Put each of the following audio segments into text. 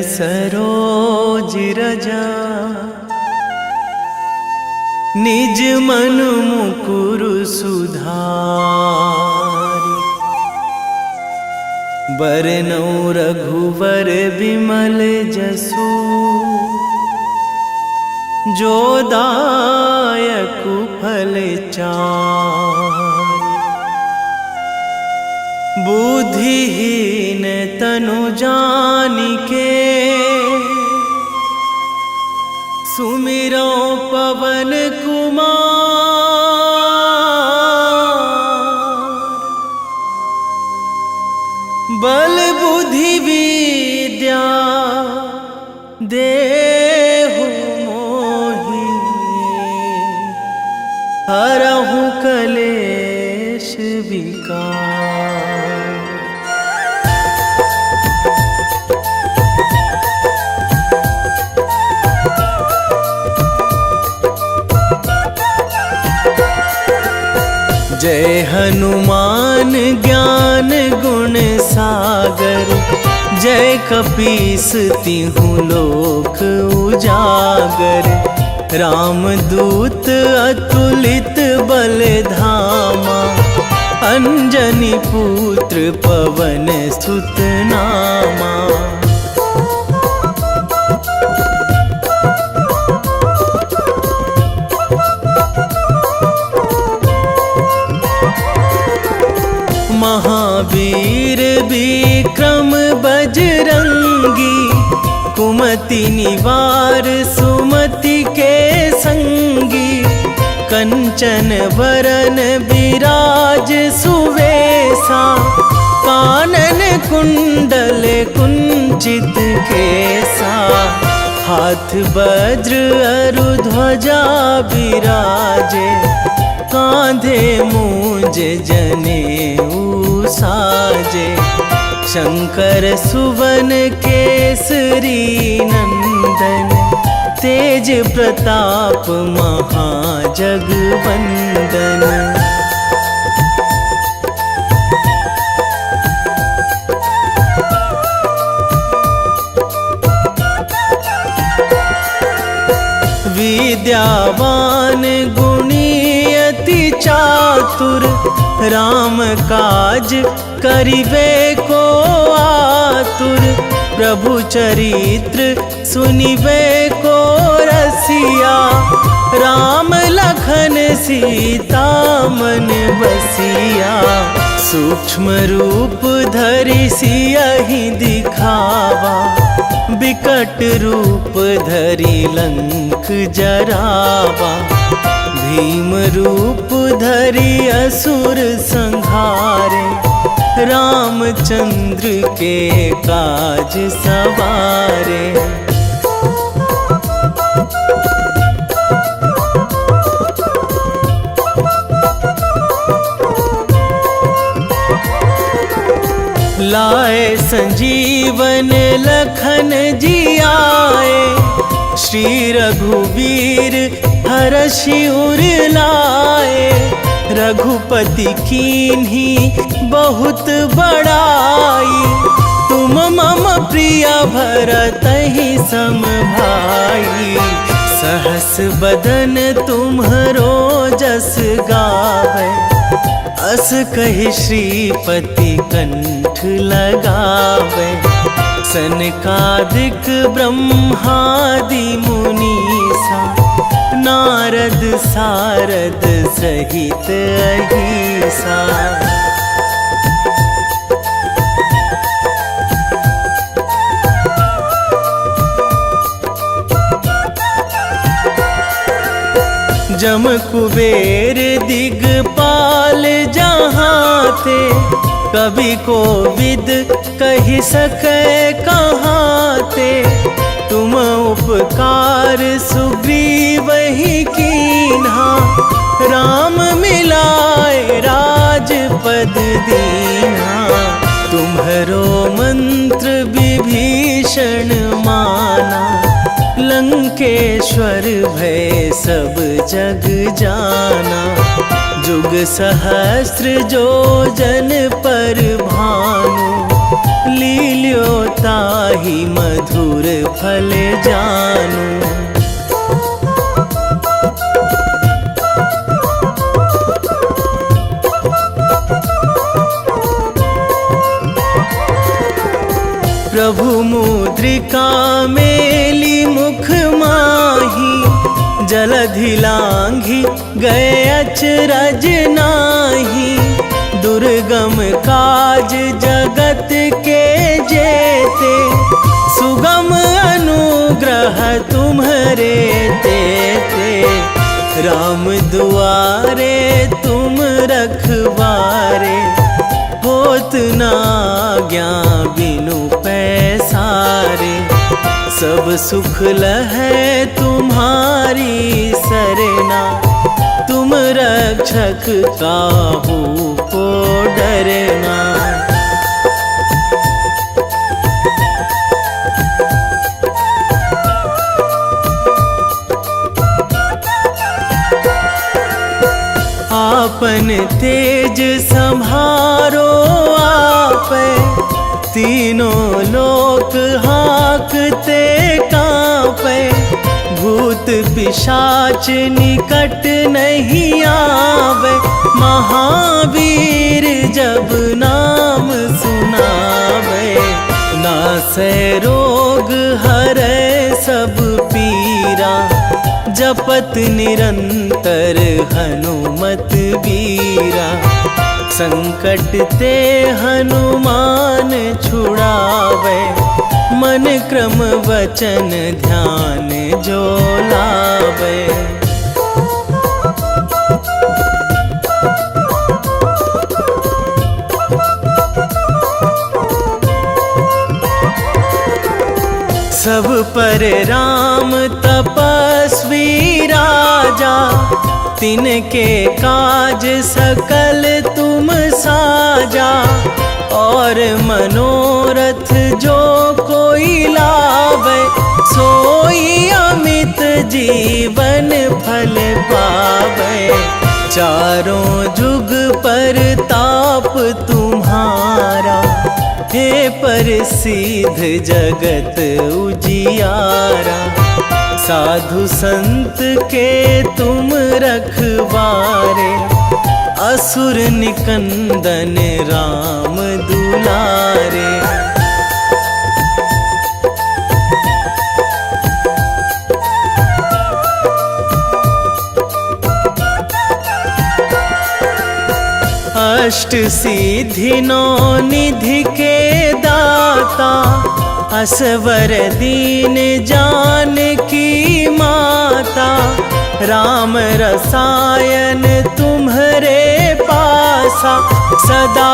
सरोज रजा निज मन मुकुर सुधारि। बरनौ रघुवर विमल जसु जो दायकु फल चारि। बुद्धिहीन तनु जानिके सुमिरो पवन कुमार। बल बुद्धि विद्या देहु मोहि हरहु कलेश विकार। जय हनुमान ज्ञान गुण सागर। जय कपीस तिहु लोक उजागर। रामदूत अतुलित बल धामा। अंजनी पुत्र पवन सुत नामा। महावीर विक्रम बजरंगी। कुमति निवार सुमति के संगी। कंचन वरन विराज सुवेशा। कानन कुंडल कुंचित केसा। हाथ वज्र अरु ध्वजा विराजे। कांधे मूंज जनेऊ साजे। शंकर सुवन केसरी नंदन। तेज प्रताप महाजगवंदन। विद्यावान गुणी अति चातुर। राम काज करिबे को आतुर। प्रभु चरित्र सुनिबे को रसिया। राम लखन सीता मन बसिया। सूक्ष्म रूप धरि सियहि दिखावा। विकट रूप धरि लंक जरावा। भीम रूप धरि असुर संहारे। रामचंद्र के काज सवारे। लाए संजीवन लखन जियाए। श्री रघुवीर हरषि उर लाए। रघुपति कीन्ही बहुत बड़ाई। तुम मम प्रिय भरतहि सम भाई। सहस बदन तुम्हरो जस गावै। अस कहि श्रीपति कंठ लगावै। सनकादिक ब्रह्मादि मुनीसा। नारद सारद सहित अहिसा। जम कुबेर दिगपाल जहाँ थे। कवि कोविद कहि सकै कहाँ ते। तुम उपकार सुग्रीवहि कीन्हा। राम मिलाए राजपद दीन्हा। तुम्हरो मंत्र विभीषण माना। लंकेश्वर भय सब जग जाना। जुग सहस्र जो जन पर भानु। लील्यो ताहि मधुर फल जानू। प्रभु मुद्रिका मेली मुख माही, जलधि लांघी गए अचरज नाही। दुर्गम काज जगत के जेते, सुगम अनुग्रह तुम्हरे तेते। राम दुआरे तुम रखवारे, होत ना आज्ञा बिनु पैसारे। सब सुख लहै तुम्हारी सरना, तुम रक्षक काहू को डरना। आपन तेज संभारो आपै, तीनों लोक हाकते कांपै। भूत पिशाच निकट नहीं आवे, महावीर जब नाम सुनावे। नासै रोग हरै सब पीरा, जपत निरंतर हनुमत बीरा। संकट ते हनुमान छुड़ावे, मन क्रम वचन ध्यान जो लावे। सब पर राम तपस्वी राजा, तिनके काज सकल तुम साजा। और मनोरथ जो कोई लावे, सोई अमित जीवन फल पावे। चारों जुग पर ताप तुम्हारा, हे प्रसिद्ध जगत उजियारा। साधु संत के तुम रखवारे, असुर निकंदन राम दुलारे। अष्ट सिद्धि नौ निधि के दाता, असवर दीन जानकी माता। राम रसायन तुम्हरे पासा, सदा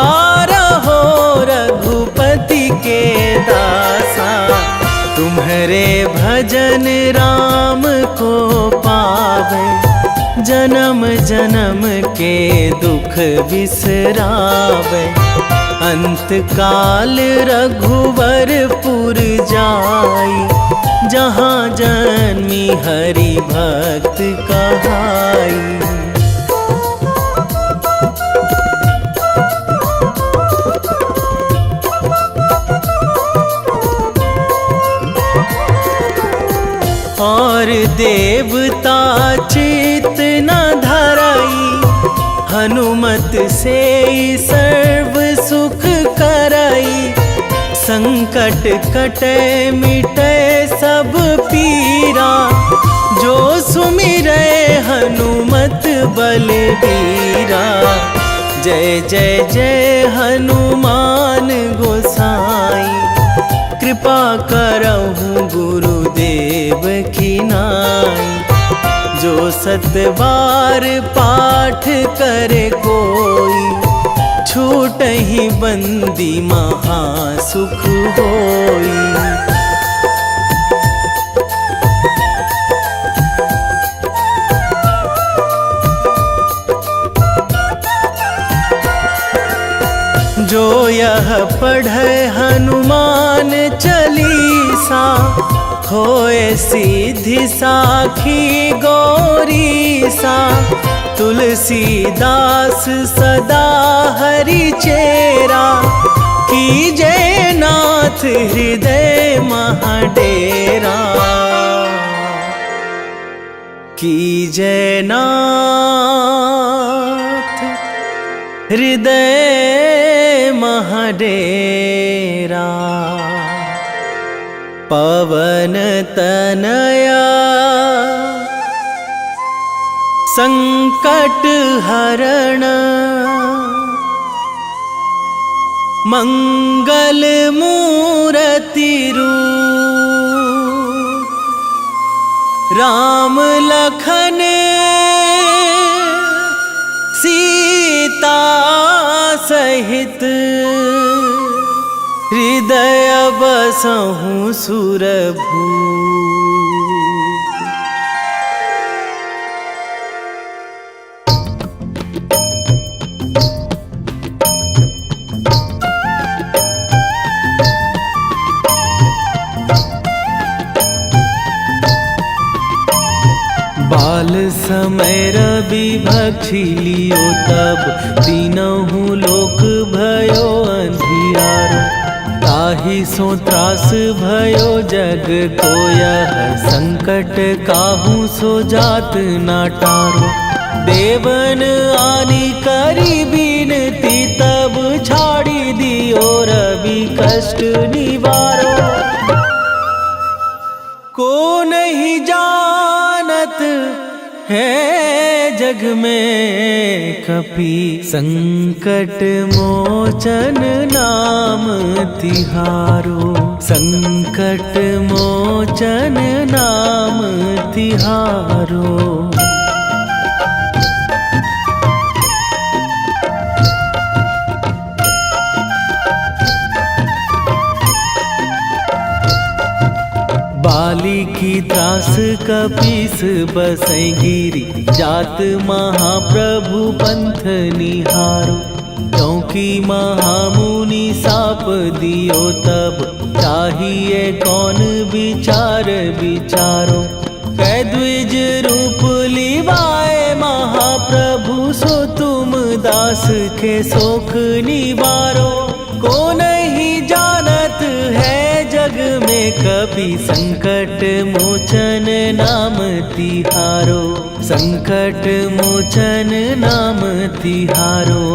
रहो रघुपति के दासा। तुम्हरे भजन राम को पावे, जन्म जन्म के दुख बिसरावे। अंत काल रघुवरपुर जाई, जहाँ जन्मी हरि भक्त कहाई। और देवता चित न धराई, हनुमत से सर्व सुख कराई। संकट कटे मिटे सब पीरा, जो सुमिरै हनुमत बलबीरा। जय जय जय हनुमान गोसाई, कृपा करहु गुरुदेव की नाई। जो सतबार पाठ करे कोई, छूटहि बंदी महासुख होई। जो यह पढ़े हनुमान चालीसा, होए सीधी साखी गौरीसा। तुलसीदास सदा हरि चेरा, कीजे नाथ हृदय महाडेरा, कीजे नाथ हृदय महाडेरा। पवन तनया संकट हरण, मंगल मूर्ति रूप, राम लखन सीता सहित, हृदय बसहु सुरभूप। बाल समय रवि भक्षी लियो तब, तीनहु लोक भयो अंधियारो। ताहि सो त्रास भयो जग को यह, संकट काहू सो जात ना टारो। देवन आनी करी बिनती तब, छाड़ी दियो रवि कष्ट निवारो। को नहीं जानत है जग में कपि, संकट मोचन नाम तिहारो। संकट मोचन नाम तिहारो। बाली की त्रास कपीस बसै गिरी, जात महाप्रभु पंथ निहारो। क्योंकि महामुनि साप दियो तब, चाहिए कौन विचार विचारो। कै द्विज रूप लिवाए महाप्रभु, सो तुम दास के शोक निवारो। को नहीं जानत है जग में कपि, संकट मोचन नाम तिहारो। संकट मोचन नाम तिहारो।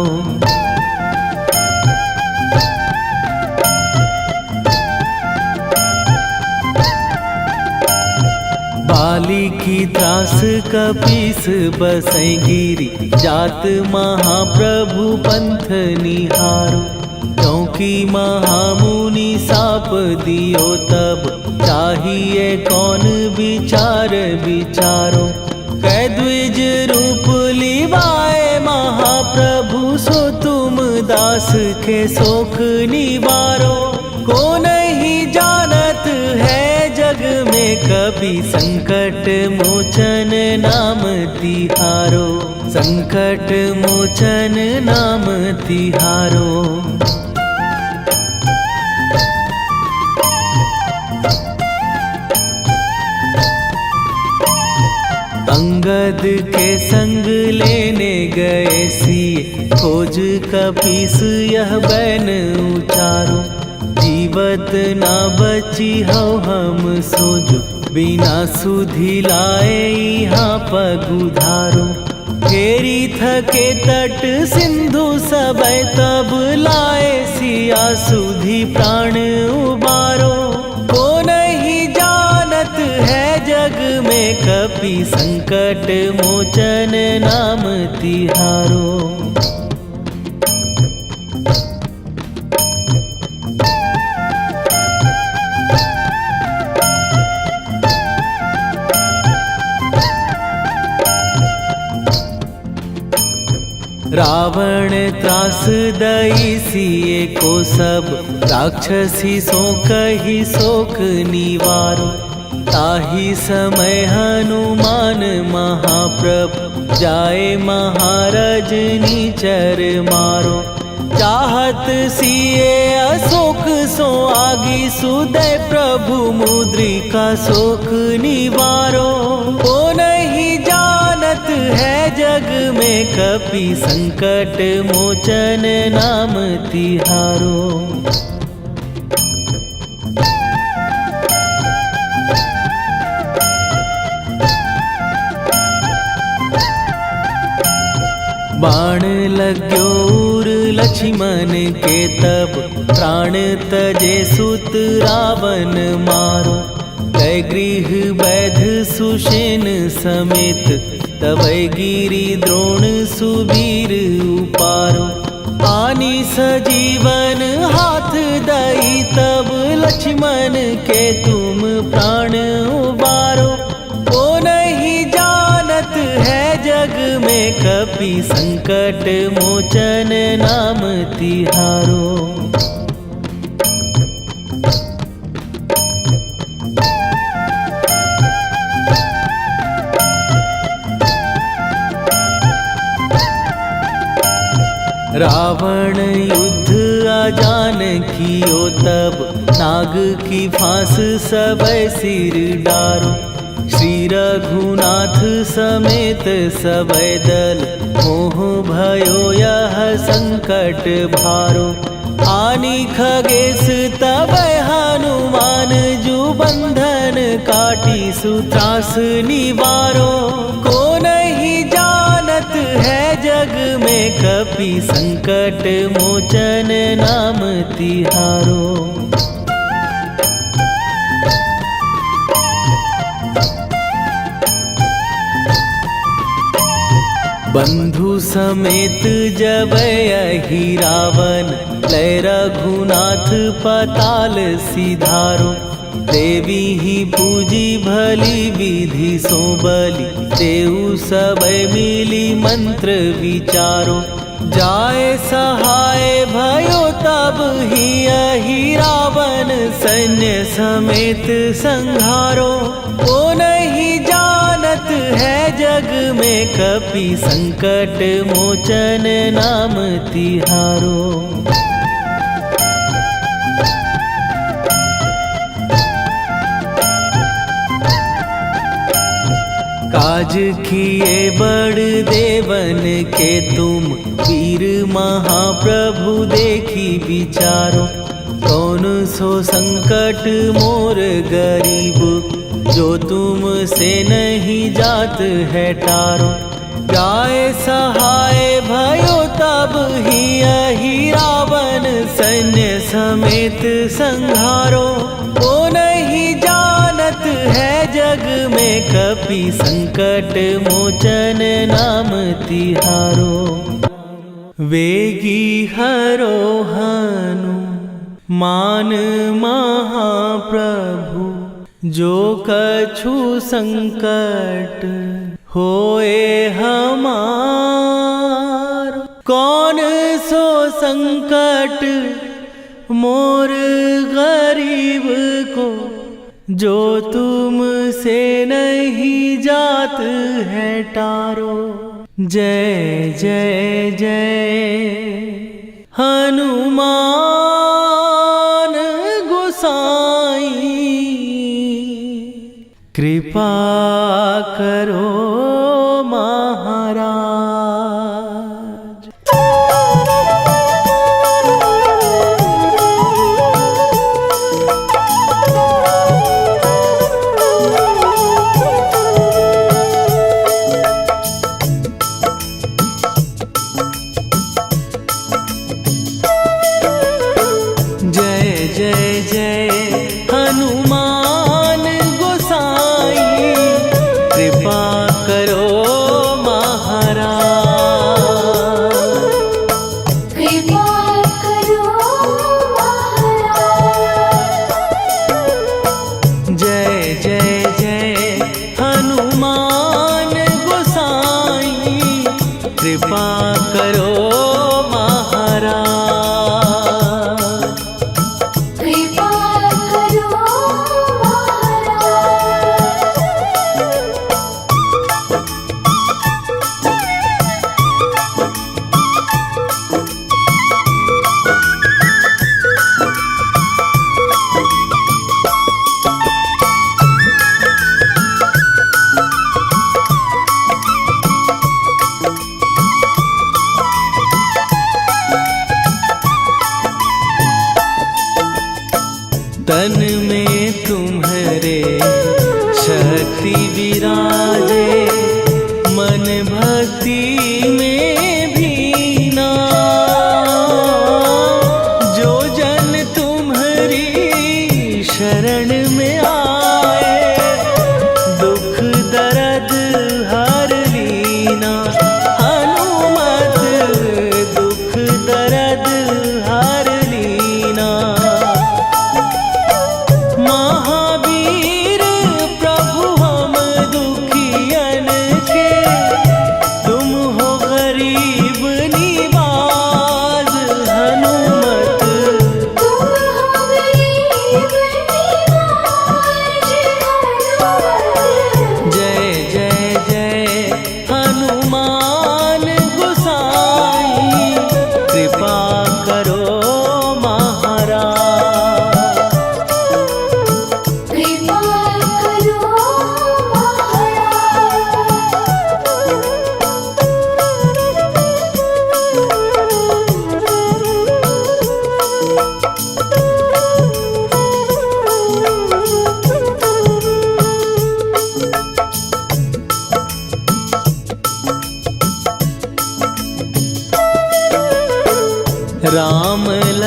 बाली की त्रास कपीस बसै गिरी, जात महाप्रभु पंथ निहारो। क्योंकि महामुनि साप दियो तब, चाहिए कौन विचार विचारो। कै द्विज रूप लिवाए महाप्रभु, सो तुम दास के शोक निवारो। को नहीं जानत है जग में कपि, संकट मोचन नाम तिहारो। संकट मोचन नाम तिहारो। अंगद के संग लेने गए सिए, खोज कपीस यह बैन उचारो। जीवत ना बची हो हम सोजो, बिना सुधि लाए यहाँ पगुधारो। फेरी थके तट सिंधु सबय, तब लाए सिया सुधि प्राण उबारो। को नहीं जानत है जग में कपि, संकट मोचन नाम तिहारो। रावण त्रास दई सिए को सब, राक्षसी सो कही शोक निवारो। ताहि समय हनुमान महाप्रभु, जाए महाराज नीचर मारो। चाहत सिए अशोक सो आगी, सुदय प्रभु मुद्रिका शोक निवारो। को नहीं जानत है जग में कपि संकट मोचन नाम तिहारो। बाण लाग्यो उर लक्ष्मण के तब प्राण तजे सुत रावण मारो। कै गृह वैध सुषेण समेत तबै गिरि द्रोण सुबीर उपारो। आनी सजीवन हाथ दई तब लक्ष्मण के तुम प्राण उबारो। ओ नहीं जानत है जग में कपि संकट मोचन नाम तिहारो। रावण युद्ध आजान कियो तब नाग की फांस सबै सिर डारो। श्री रघुनाथ समेत सबै दल मोह भयो यह संकट भारो। आनी खगेश तबै हनुमान जु बंधन काटी सुत्रास निवारो। को नहीं जानत है जग में कपि संकट मोचन नाम तिहारो। बंधु समेत जबै अहि रावण लय रघुनाथ पताल सिधारो। देवी ही पूजी भली विधि सो बलि तेउ सबै मिली मंत्र विचारो। जाय सहाय भयो तब ही अहि रावण सैन्य समेत संहारो। ओ नहीं जानत है जग में कपि संकट मोचन नाम तिहारो। काज किए बड़ देवन के तुम वीर महाप्रभु देखी विचारो। कौन सो संकट मोर गरीब जो तुम से नहीं जात है टारो। जाय सहाय भयो तब ही अहि रावण सैन्य समेत संहारो। ओ नहीं जानत है जग में कपि संकट मोचन नाम तिहारो। वेगी हरो हनु मान महाप्रभु जो कछु संकट होए हमार। कौन सो संकट मोर गरीब को जो तुम से नहीं जात है टारो। जय जय जय हनुमान गोसाई कृपा करो महाराज। कृपा कर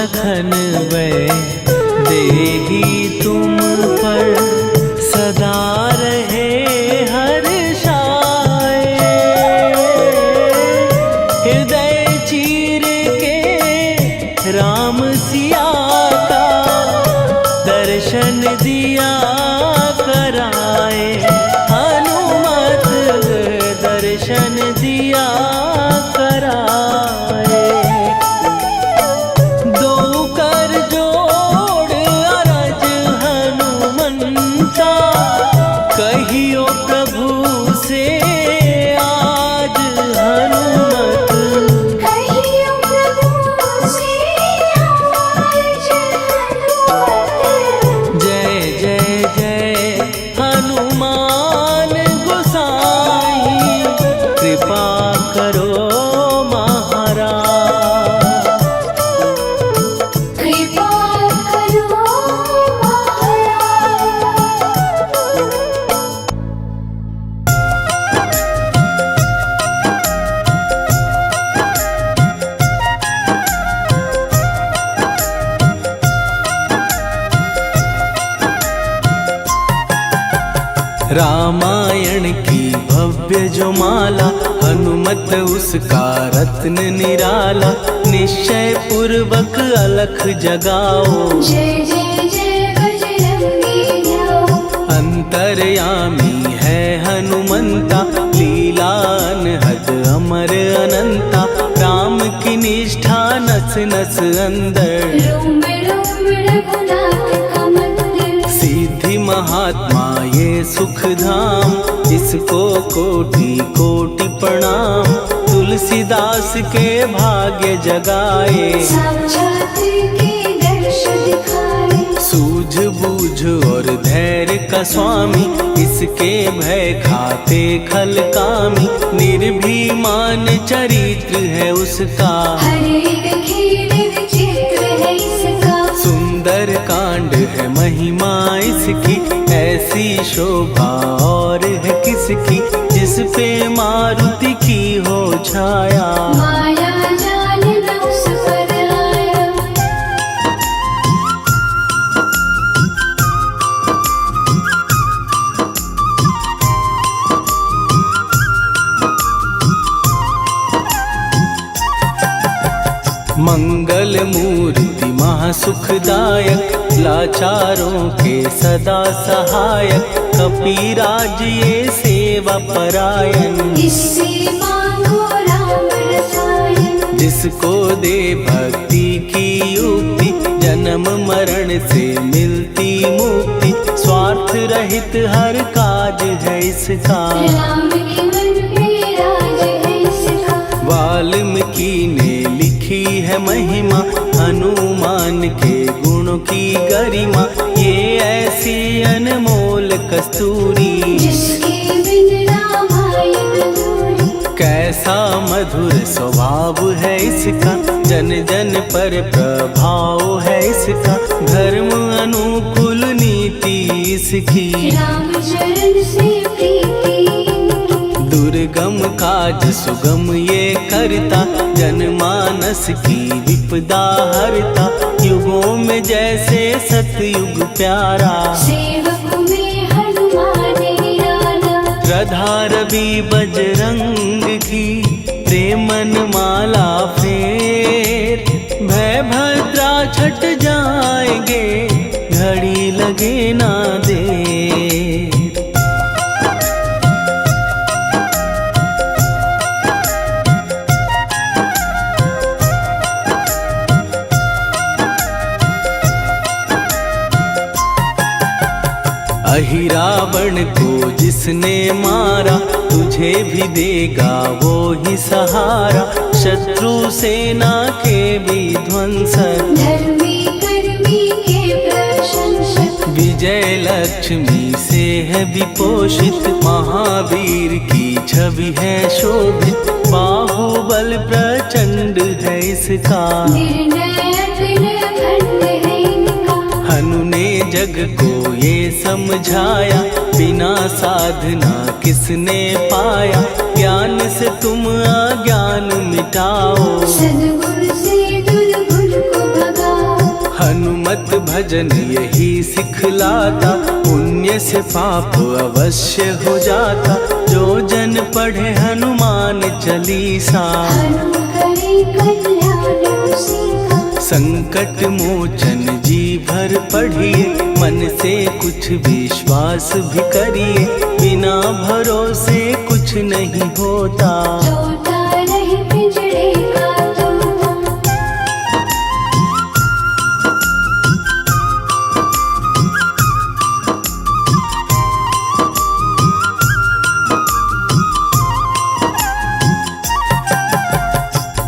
लखन वै देही तुम पर सदा रहे हर्षाए। हृदय चीर के राम सिया का दर्शन दिया कराए। हनुमत दर्शन दिया कराए। दो कर जोड़ अरज हनुमंता कहियो प्रभु से आज हनुमत। कहियो प्रभु से आज हनुमत। जय जय जय हनुमान गोसाई कृपा करो महाराज। कृपा करो महाराज। रामायण की भव्य जो माला हनुमत उसका रत्न निराला। निश्चय पूर्वक अलख जगाओ जय जय जय बजरंगी जाओ। अंतर्यामी है हनुमंता लीला अनहद अमर अनंता। राम की निष्ठा नस नस अंदर रोम रोम रघुनाथ का मंदिर। सिद्धि महात्मा ये सुख धाम इसको कोटि कोटि प्रणाम। तुलसीदास के भाग्य जगाए साक्षात के दर्श दिखाए। सूझ बूझ और धैर्य का स्वामी इसके भय खाते खल कामी। निर्भीमान चरित्र है उसका हर एक खेल विचित्र है इसका। सुंदर कांड है महिमा इसकी। ऐसी शोभा और है किसकी जिस पे मारुति की हो छाया। माया जाल न उस पर आया। मंगल मूर्ति महासुखदायक लाचारों के सदा सहायक। कपीराज ये सेवा परायण इससे मांगो राम रसायन। जिसको दे भक्ति की युक्ति जन्म मरण से मिलती मुक्ति। स्वार्थ रहित हर काज है इसका राम के मन पे राज है इसका। वाल्मीकि ने लिखी है महिमा हनुमान के गुणों की गरिमा। ये ऐसी अनमोल कस्तूरी जिसके बिन रामायण अधूरी। कैसा मधुर स्वभाव है इसका जन जन पर प्रभाव है इसका। धर्म अनुकूल नीति इसकी राम चरण से प्रीति। दुर्गम काज सुगम ये करता जनमानस की विपदा हरता। युगों में जैसे सतयुग प्यारा सेवक में हनुमान निराला। श्रद्धा रवि बजरंग की प्रेमन माला फेर। भय भद्रा छट जाएंगे घड़ी लगे ना देर। अहिरावण को जिसने मारा तुझे भी देगा वो ही सहारा। शत्रु सेना के विध्वंसक धर्मी कर्मी के प्रशंसक। विजय लक्ष्मी से है विपोषित। महावीर की छवि है शोभित। बाहुबल प्रचंड है इसका निर्णयक निर्भंड है इनका। हनु ने जग को ये समझाया बिना साधना किसने पाया। ज्ञान से तुम अज्ञान मिटाओ सद्गुण से दुर्गुण को भगाओ। हनुमत भजन यही सिखलाता, पुण्य से पाप अवश्य हो जाता। जो जन पढ़े हनुमान चालीसा, हनुम करे कल्याण उसी का। संकट मोचन जी भर पढ़िए, मन से कुछ विश्वास भी करिए। बिना भरोसे कुछ नहीं होता, तोता रहे पिंजरे का तोता।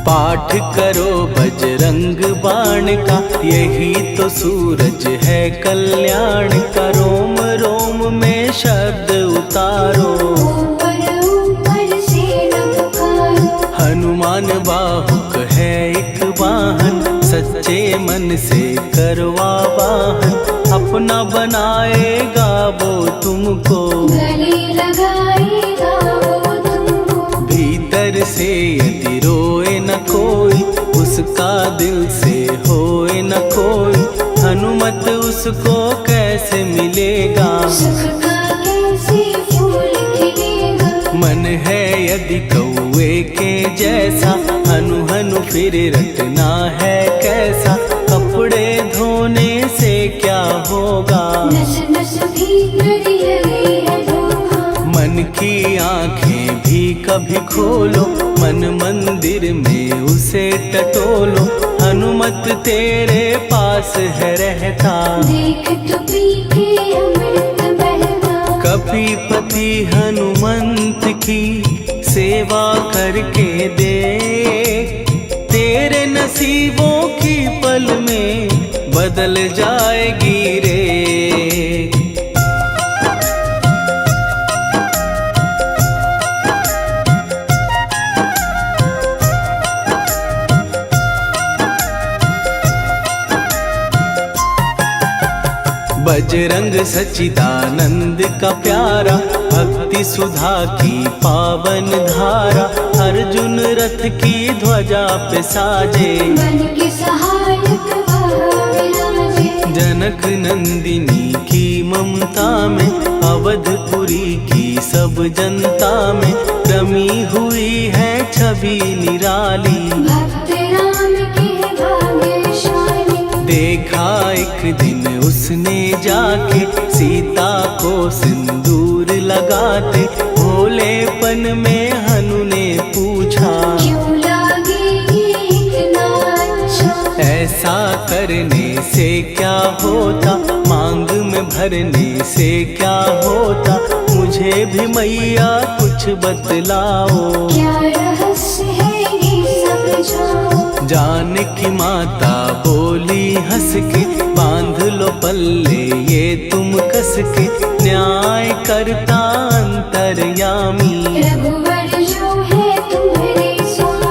पाठ करो बजरंग बाण का, यही तो सूरज है कल्याण का। रोम रोम में शब्द उतारो, ऊपर ऊपर से न पुकारो। हनुमान बाहुक है एक वाहन, सच्चे मन से करवा वाहन। अपना बनाएगा वो तुमको, गले लगाएगा वो तुमको। भीतर से यदि रोए न कोई, उसका दिल से होए न कोई। हनुमत उसको कैसे मिलेगा, सुख का कैसे फूल खिलेगा। मन है यदि कौए के जैसा, हनु हनु फिर रटना है कैसा। कपड़े धोने से क्या होगा, नस नस भीतर लगी है धोखा। मन की आंखें भी कभी खोलो, मन मंदिर में उसे टटोलो। हनुमत तेरे पास है रहता, देख तो पी के अमृत बहता। कपीपति हनुमंत की सेवा करके दे, तेरे नसीबों की पल में बदल जाएगी रे। बजरंग सच्चिदानंद का प्यारा, भक्ति सुधा की पावन धारा। अर्जुन रथ की ध्वजा पे साजे, मन के सहायक वह विराजे। जनक नंदिनी की ममता में, अवधपुरी की सब जनता में रमी हुई है छवि निराली। भक्त राम के भाग्यशाली, देखा एक दिन उसने जाके सीता को सिंदूर लगाते। भोलेपन में हनु ने पूछा, क्यों लागे ये इतना अच्छा। ऐसा करने से क्या होता, मांग में भरने से क्या होता। मुझे भी मैया कुछ बतलाओ, क्या रहस्य है ये समझाओ। जानकी माता बोली हंस के, बांध लो पल्ले ये तुम कस के। न्याय करता अंतर्यामी, रघुवर जो है तुम्हारे स्वामी।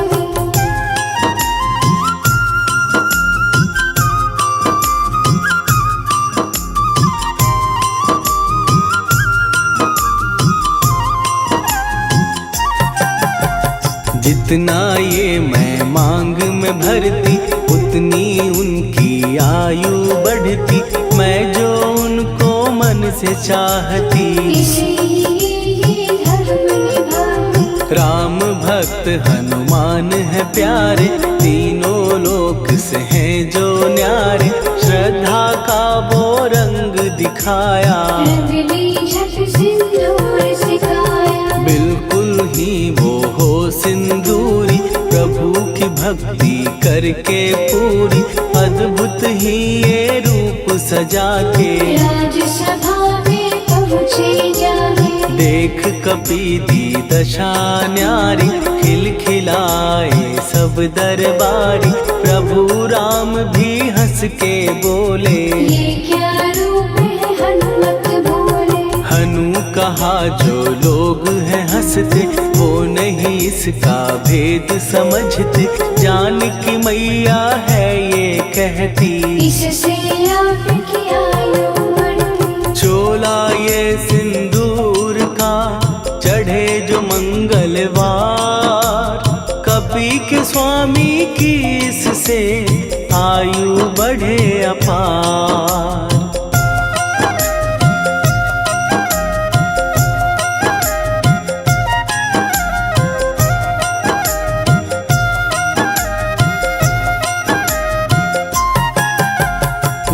जितना ये मैं मांग में भरती, उतनी उनकी आयु बढ़ती। मैं जो उनको मन से चाहती, इसलिए ये धर्म निभाती। राम भक्त हनुमान है प्यारे, तीनों लोक से हैं जो न्यारे। श्रद्धा का वो रंग दिखाया, रंगली झट सिंदूर सिखाया। बिल्कुल ही वो हो सिंदूरी, प्रभु की भक्ति करके पूरी। अद्भुत ही ये रूप सजा के, राजसभा में पहुँचे जाके। देख कपीदी दशा न्यारी, खिलखिलाए सब दरबारी। प्रभु राम भी हंस के बोले, ये क्या रूप है हनुमत बोले। हनु कहा जो लोग हैं हंसते, वो नहीं इसका भेद समझते। जानकी मैया है ये कहती, इससे आपकी आयु बढ़ती। चोला ये सिंदूर का चढ़े जो मंगलवार। कपी के स्वामी की इससे आयु बढ़े अपार।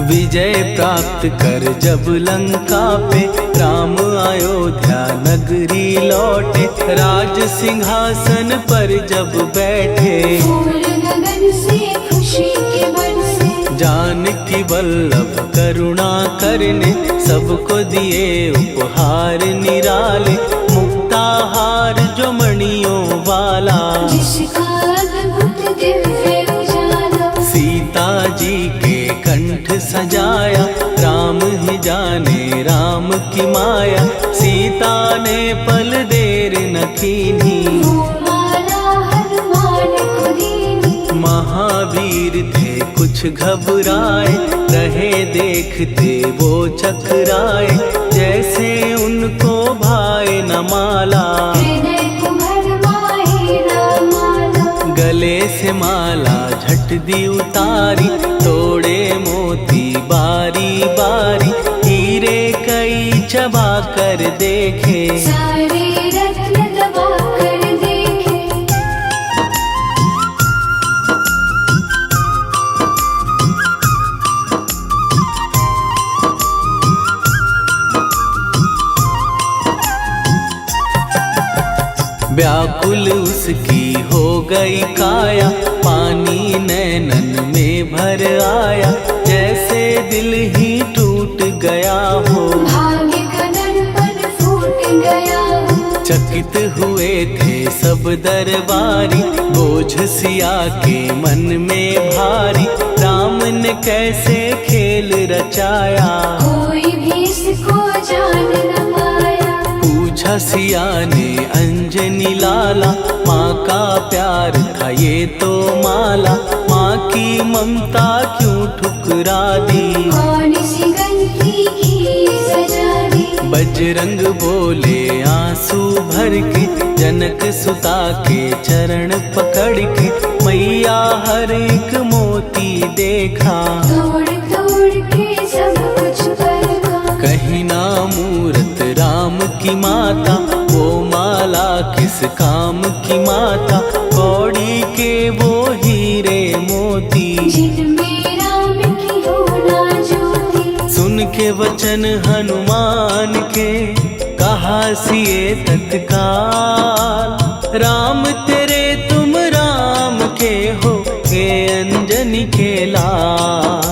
विजय प्राप्त कर जब लंका पे राम अयोध्या नगरी लौटे, राज सिंहासन पर जब बैठे, फूल गगन से खुशी के बरसे, जानकी वल्लभ करुणा करने सबको दिए उपहार निराले, मुक्ताहार जो मणियों वाला, जिसका अद्भुत दिव्य उजाला, सीता जी के कंठ सजाया, राम ही जाने राम की माया, सीता ने पल देर न कीन्ही, वो माला हनुमान को दीनी। महावीर थे कुछ घबराए, रहे देखते वो चकराए, जैसे उनको भाए न माला, हृदय को भरमाए न माला, गले से माला झट दी उतारी, तोड़े मोती बारी बारी, हीरे कई चबा कर देखे, सारे रत्न दबा कर देखे। व्याकुल उसकी हो गई काया, पानी नैनन में भर आया, जैसे दिल ही टूट गया हो, भाग्य का दर्पण फूट गया हो, चकित हुए थे सब दरबारी, बोझ सिया के मन में भारी, राम ने कैसे खेल रचाया, कोई भी इसको जान न पाया। पूछा सिया ने अंजनी लाला, माँ का प्यार था ये तो माला, माँ की ममता क्यों ठुकरा दी, कौन सी गलती की सजा दी। बजरंग बोले आंसू भर के, जनक सुता के चरण पकड़ के, मैया हर एक मोती देखा, तोड़ तोड़ के सब कुछ परखा। कहीं ना मूरत राम की माता, वो माला किस काम की माता, कौड़ी के वो हीरे मोती, जिनमें राम की हो ना ज्योति। सुन के वचन हनुमान के, कहा सिए तत्काल, राम तेरे तुम राम के हो, के अंजनी के लाल।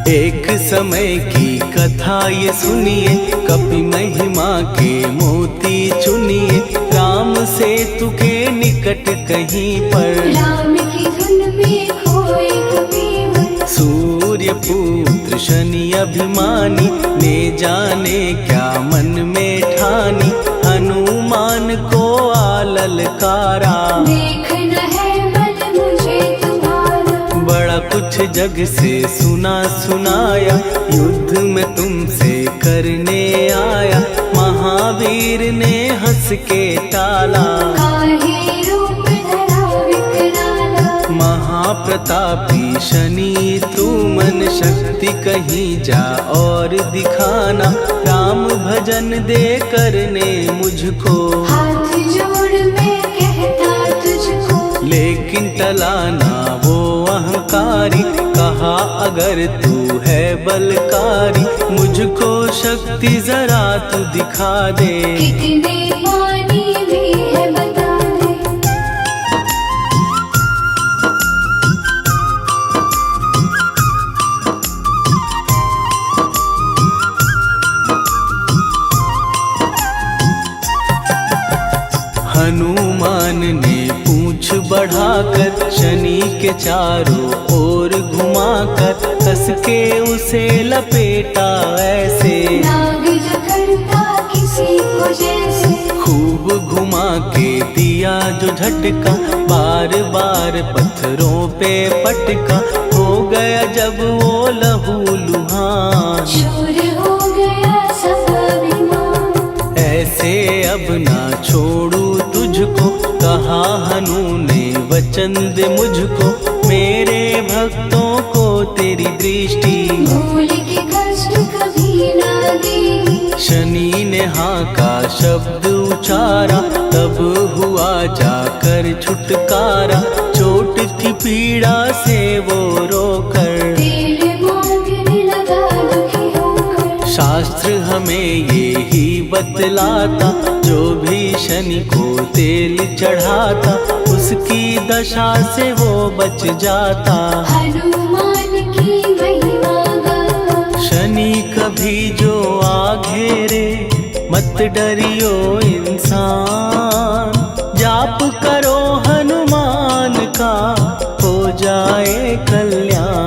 एक समय की कथा ये सुनिए, कपि महिमा के मोती चुनिए, राम सेतु के निकट कहीं पर, राम की धुन में खोए कबीर। सूर्य पुत्र शनि अभिमानी, ने जाने क्या मन में ठानी, हनुमान को आललकारा, देखना है बल मुझे तुम्हारा। बड़ा कुछ जग से सुना सुनाया, युद्ध में तुमसे करने आया, महावीर ने हंस के टाला, काहे रूप धरा विकराला। महाप्रतापी शनि तू मन शक्ति कहीं जा और दिखाना, राम भजन दे करने मुझको, हाथ जोड़ मैं कहता तुझको। लेकिन टलाना वो अहंकारी, कहा अगर तू है बलकारी, मुझको शक्ति जरा तू दिखा दे, कितने पानी भी है बता दे। हनुमान ने पूंछ बढ़ाकर, शनि के चारों ओर घुमाकर, कस के उसे लपेटा ऐसे, नाग जो करता किसी को जैसे। खूब घुमा के दिया जो झटका, बार बार पत्थरों पे पटका, हो गया जब वो लहू लुहान, चूर हो गया सब अभिमान। ऐसे अब ना छोड़ू तुझको, कहा हनु ने वचन दे मुझको। मेरे भक्तों को तेरी दृष्टि, भूल के कष्ट कभी ना देगी। शनि ने हाँ का शब्द उचारा, तब हुआ जाकर छुटकारा। चोट की पीड़ा से वो रोकर, तेल मांगने लगा दुखी होकर। शास्त्र हमें ये ही बतलाता, जो भी शनि को तेल चढ़ाता, उसकी दशा से वो बच जाता। हनुमान की महिमा गाता। शनि कभी जो आ घेरे, मत डरियो इंसान। जाप करो हनुमान का, हो जाए कल्याण।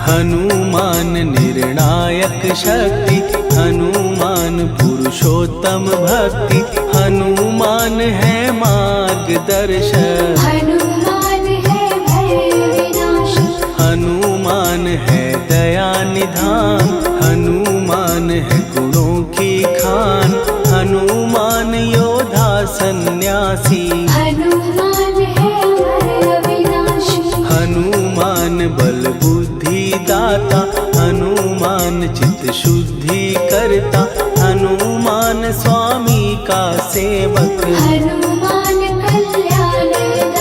हनुमान निर्णायक शक्ति, हनुमान पुरुषोत्तम भक्ति। हनुमान है मार्गदर्शक, हनुमान है भय विनाशक। हनुमान है दया निधान। हनुमान है गुणों की खान, हनुमान योद्धा सन्यासी। हनुमान है भय विनाशी। हनुमान बल बुद्धि दाता, हनुमान चित्त शुद्धि करता। हनुमान स्वामी का सेवक, हनुमान कल्याणदायक।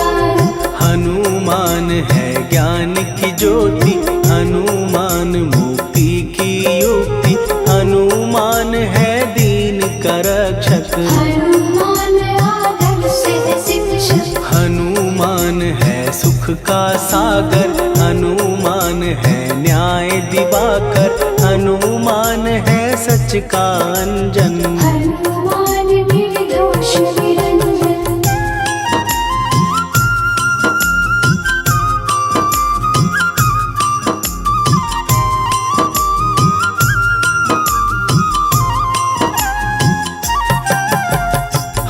हनुमान है ज्ञान की ज्योति। हनुमान मुक्ति की युक्ति, हनुमान है दीन का रक्षक। हनुमान आदर से शिक्षक। हनुमान है सुख का सागर, हनुमान है न्याय दिवाकर। हनुमान है सच का अंजन, हनुमान निर्दोष निरंजन।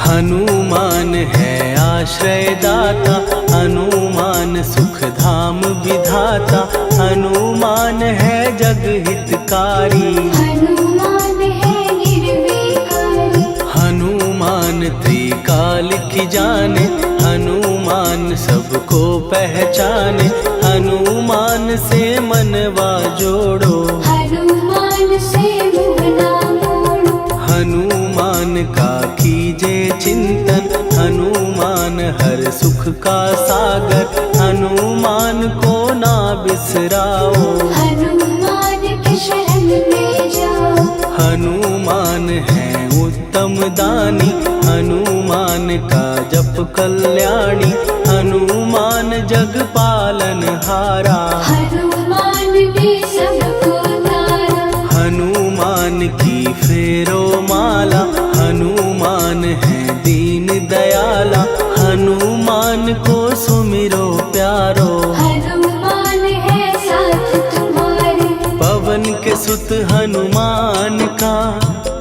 हनुमान है आश्रय दाता, हनुमान सुख धाम विधाता। हनुमान है जग हितकारी, हनुमान है निर्विकारी। हनुमान त्रिकाल की जाने। हनुमान सबको पहचाने, हनुमान से मनवा जोड़ो। हनुमान से मुँह ना मोड़ो। हनुमान का कीजे चिंतन, हनुमान हर सुख का सागर। हनुमान को ना बिसराओ, हनुमान के शरण में जाओ। हनुमान है उत्तम दानी, हनुमान का जप कल्याणी। हनुमान जग पालन हारा, हनुमान ने सबको तारा। हनुमान की फेरो माला। हनुमान है दीन दयाला, हनुमान को सुमिरो प्यारो। हनुमान है साथ तुम्हारे। पवन के सुत हनुमान का,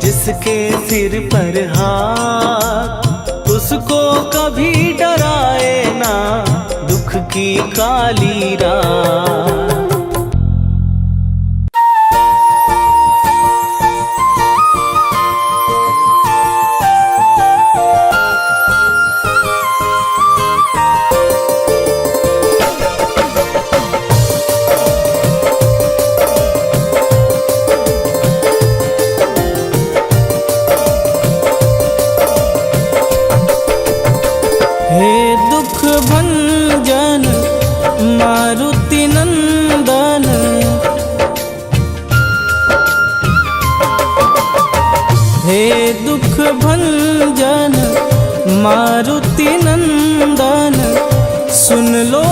जिसके सिर पर हाथ, उसको कभी डराए ना दुख की काली रात। हे दुख भंजन मारुति नंदन, हे दुख भंजन मारुति नंदन। सुन लो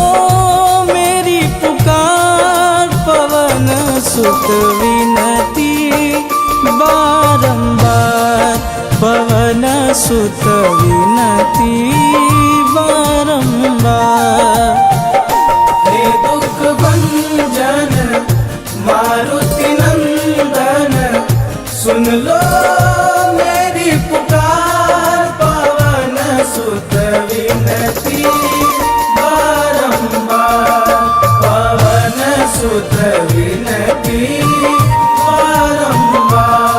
मेरी पुकार, पवन सुत विनती बारंबार। पवन सुत विनती बारंबार। हे दुख भंजन सुत विनती बारंबार, पवन सुत विनती बारंबार।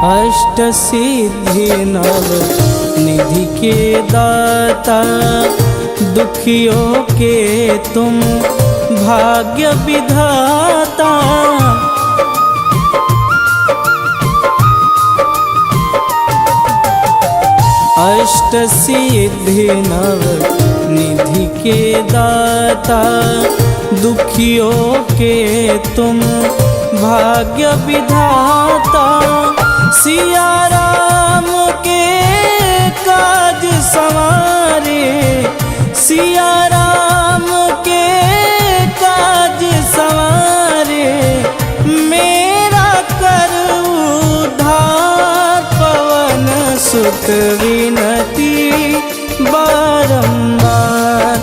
अष्ट सिद्धि नव निधि के दाता, दुखियों के तुम भाग्य विधाता। अष्ट सिद्धि नव निधि के दाता, दुखियों के तुम भाग्य विधाता। सिया राम के काज संवारे, सिया राम के काज संवारे, मेरा कर उद्धार। पवन सुत विनती बारंबार,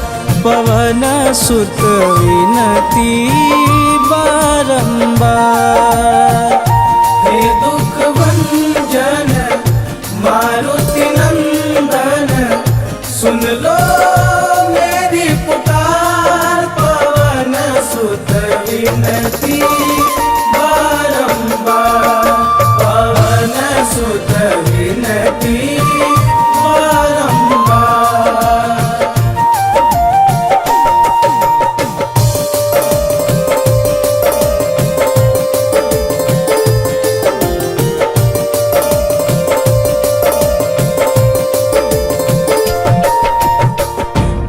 पवन सुत विनती बारंबार। हे दुख भंजन मारुति नंदन, सुन लो मेरी पुकार। पवन सुत विनती बारंबार, पवन सुत विनती बारंबार।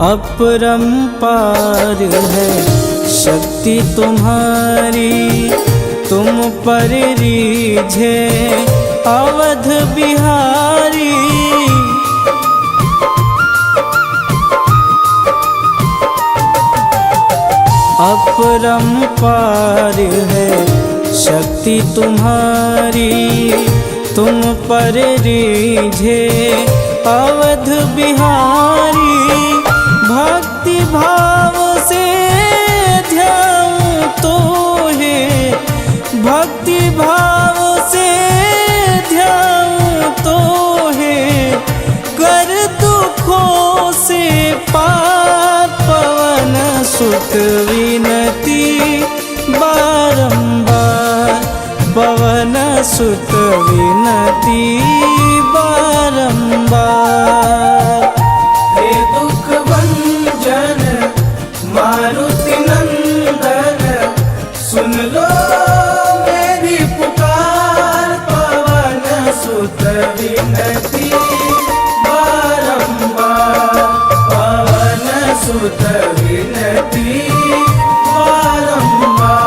अपरंपार है शक्ति तुम्हारी, तुम पर रीझे अवध बिहारी। अपरंपार है शक्ति तुम्हारी, तुम पर रीझे अवध बिहारी। भक्ति भाव से ध्याऊं तो है, भक्ति भाव से ध्याऊं तो है, कर दुखों से पार। पवन सुत विनती बारंबार, पवन सुत विनती बारंबार। हे दुख भंजन मारुति नंदन, सुन लो मेरी पुकार। पवन सुत विनती बारंबार, पवन सुत विनती बारंबार।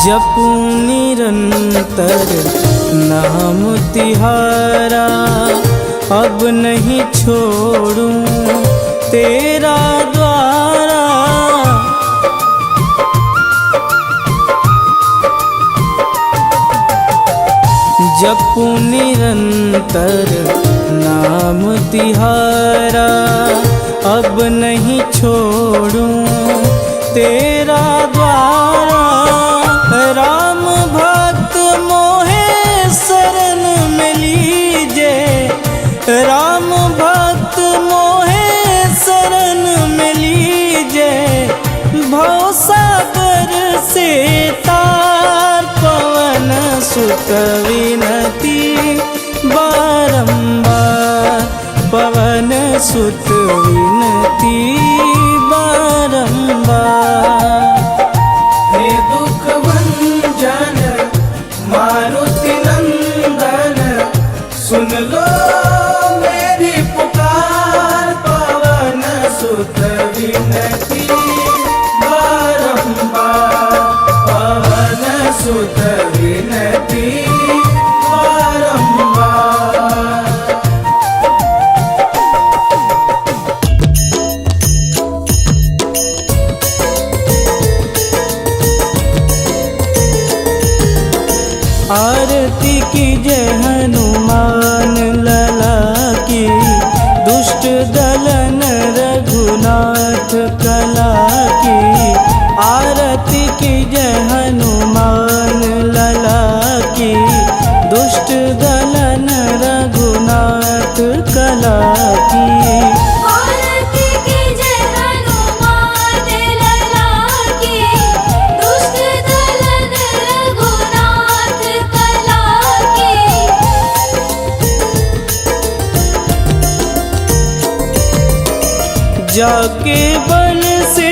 जपूं निरंतर नाम तिहारा, अब नहीं छोड़ूं तेरा द्वारा। जपूं निरंतर नाम तिहारा, अब नहीं छोड़ूं तेरा द्वारा। राम भक्त मोहे शरण में लीजे, राम भक्त मोहे शरण में लीजे। भवसागर से तार, पवन सुत विनती बारंबार, पवन सुत विनती बारंबार। हे दुख भंजन मारुति नंदन, सुन लो मेरी पुकार। पवन दलन रघुनाथ कला की, आरती की जय हनुमान लला की। दुष्ट दलन रघुनाथ कला की, आरती की जय हनुमान लला की। दुष्ट दलन रघुनाथ कला की। जाके बल से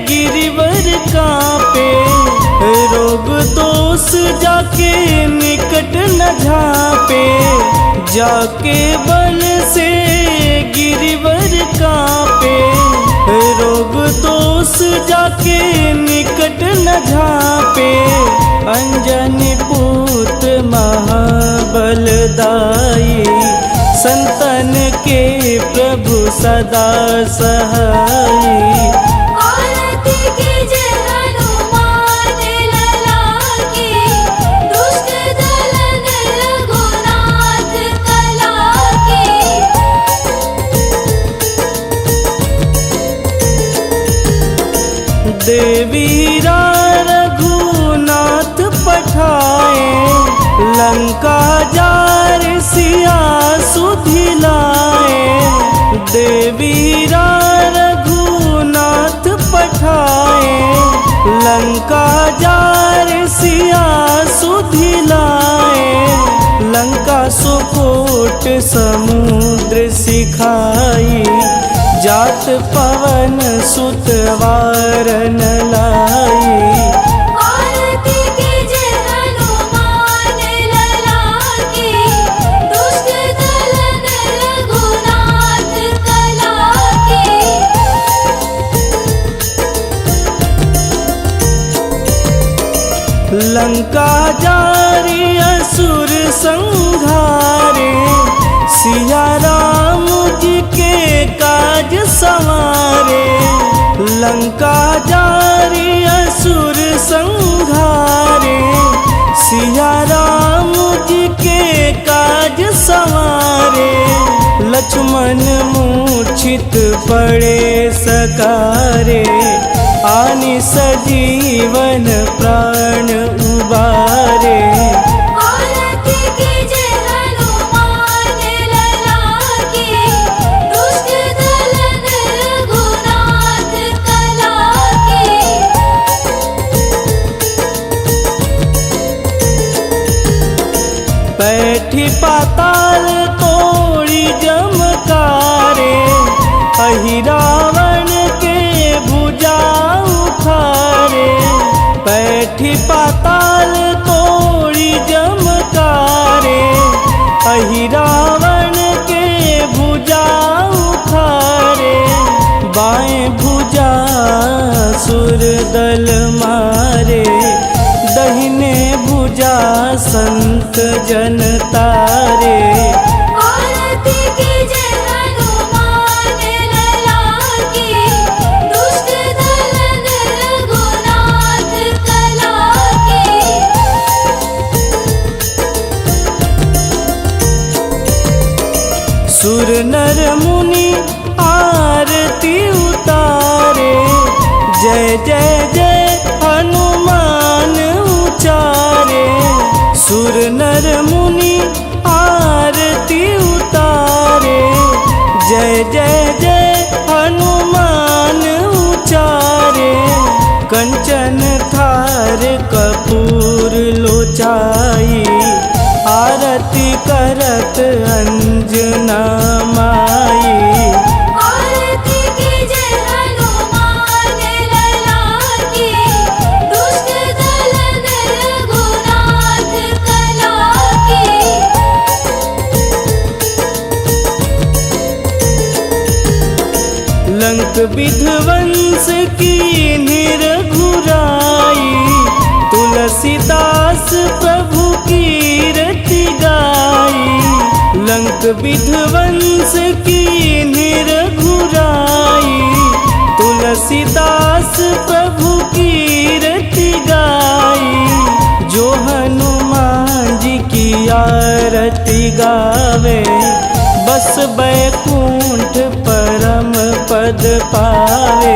गिरिवर कांपे, रोग दोष जाके निकट न झांपे। जाके बल से गिरिवर कांपे, रोग दोष जाके निकट न झांपे। अंजनी पूत महाबलदाई, संतन के प्रभु सदा सहाई। आरती की जय हनुमान लला की। दुष्ट दलन रघुनाथ कला की। देवीरा रघुनाथ पठाए, लंका जार सिया सुधिलाए। देवीरा रघुनाथ पठाए, लंका जार सिया सुधिलाए। लंका सुकोट समुद्र सिखाई, जात पवन सुत वारन लाई। आरती की जय हनुमान लला की। दुष्ट दलन रघुनाथ कला की। लंका जारी असुर संहारे, सिया राम जी के काज संवारे। लंका जारी असुर संहारे, सिया राम जी के काज संवारे। लक्ष्मण मूर्छित पड़े सकारे, आनि सजीवन प्राण उबारे। आरती की जय हनुमान लला की। दुष्ट दलन रघुनाथ कला की। बैठी पाताल तोड़ी जमकारे, अहि रावण के भुजा उखारे। बैठी पाताल तोड़ी जमकारे, अहि रावण के भुजा उखारे। बाएं भुजा सुर दल मारे, दहिने भुजा संत जन तारे। आरती की जय हनुमान लला की। दुष्ट दलन रघुनाथ कला की। सुर नर मुनि आरती उतारे, जय जय जय हनुमान उचारे। सुर नर मुनि आरती उतारे, जय जय जय हनुमान उचारे। कंचन थार कपूर लोचाई, आरती करत अंजना माई। आरती की जय हनुमान लला की। दुष्ट दलन रघुनाथ कला की। लंक विध्वंस की निरघुराई, तुलसीदास प्रभु कीरति गाई। लंक विध्वंस की निरघुराई, तुलसीदास प्रभु कीरति गाई। जो हनुमान जी की आरती गावे, बस बैकुंठ पद पावे।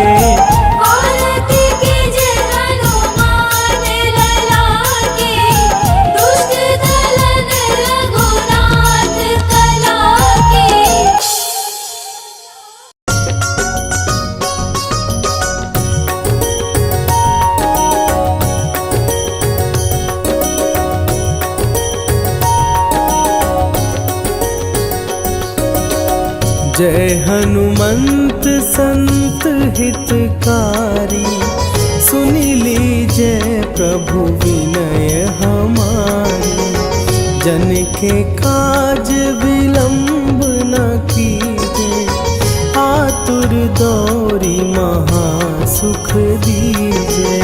औरती के जय हनुमान ललाके, दुष्ट दलन रघुनाथ कलाके। जय हनुमंत संत हितकारी, सुनि लीजय प्रभु विनय हमारी। जन के काज विलंब न कीजे, आतुर दौरी महा सुख दीजे।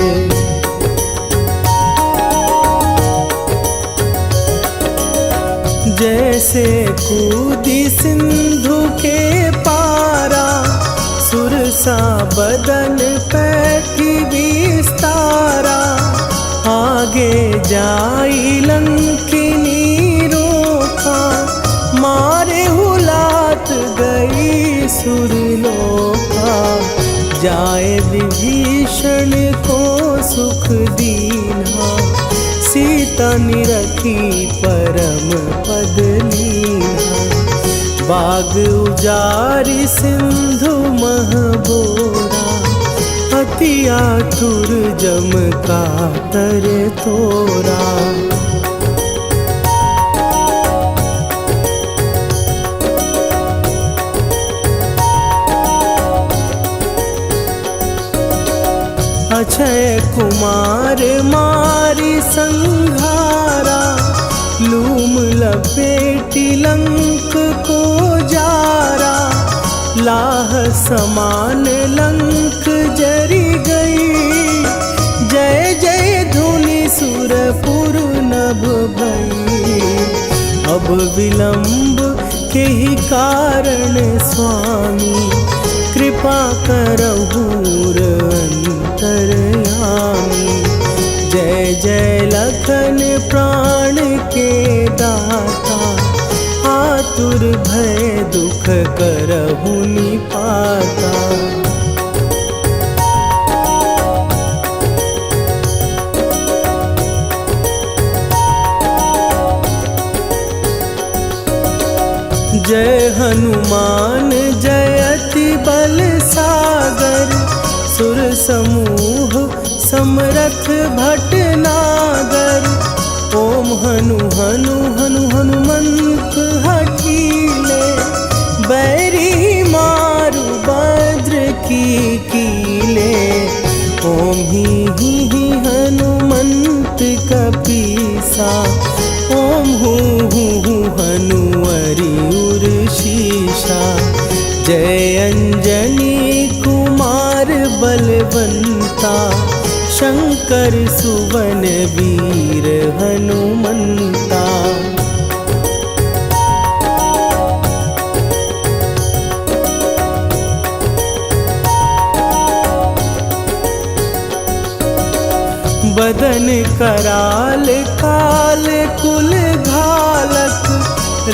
जैसे कूदी सिंधु के पारा, सुरसा बदन पैठी विस्तारा। आगे जाई लंकिनी रोका, मारे हुलात गई सुरलोका। जाए विभीषण को सुख दीना, सीता निरखी परम पद लीना। बाग उजारि सिंधु मह बोरा, अति आतुर जम कातर तोरा। अक्षय कुमार मारी संघारा, लूम लपेटी लंक को जारा। लाह समान लंक जरी गई, जय जय धुनि सुरपुर नभ भई। अब विलंब के ही कारण स्वामी, कृपा करहु अंतरयामी। जय जय लखन प्राण के दाता, आतुर भय दुख करहु निपाता। जय हनुमान जयति बल सागर, सुर समूह समरथ भटनागर। ओम हनु हनु हनु हनुमंत हठीले, बैरी मारु भद्र की कीले। ओम ही हनुमंत कपीसा, ओम हूँ हनुवरि उर शीशा। जय अंजनी कुमार बलवंता, शंकर सुवन वीर हनुमंता। बदन कराल काल कुल घालक,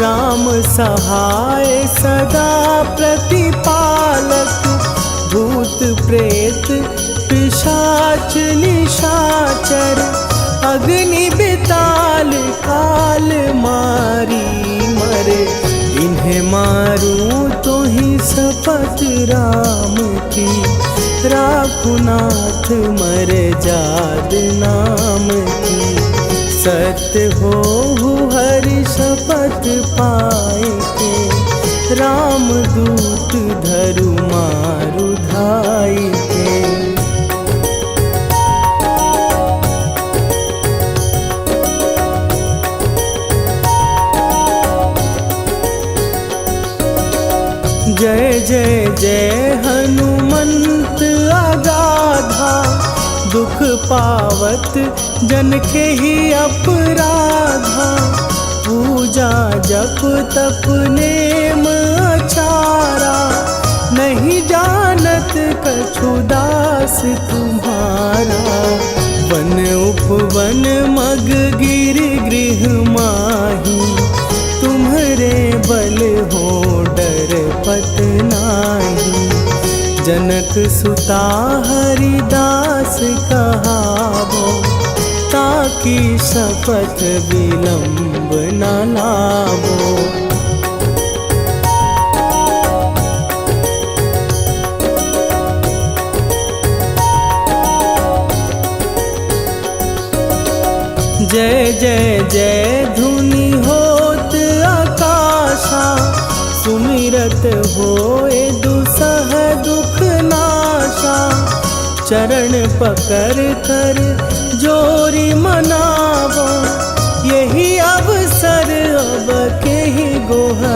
राम सहाय सदा प्रतिपालक। भूत प्रेत पिशाच निशाचर, अग्नि बिताल काल मारी मरे। इन्हें मारूं तो ही शपथ राम की, राखुनाथ मर जाद नाम की। सत्य हो हरि शपथ पाए के, राम दूत धरु मारु धाई के। जय जय जय हनुमंत अगाधा, दुख पावत जन के ही अपराधा। पूजा जप तप नेम अचारा, नहीं जानत कछु दास तुम्हारा। वन उपवन मग गिर गृह माही, तुम्हारे बल हो डर पत नाही। जनक सुता हरिदास कहावो, ताकि शपथ विलंब न लावो। जय जय जय धुनि होत आकाशा, सुमिरत होए दुसह दुख नाशा। चरण पकड़ कर जोरी मनावो, यही अवसर अब के ही गोहर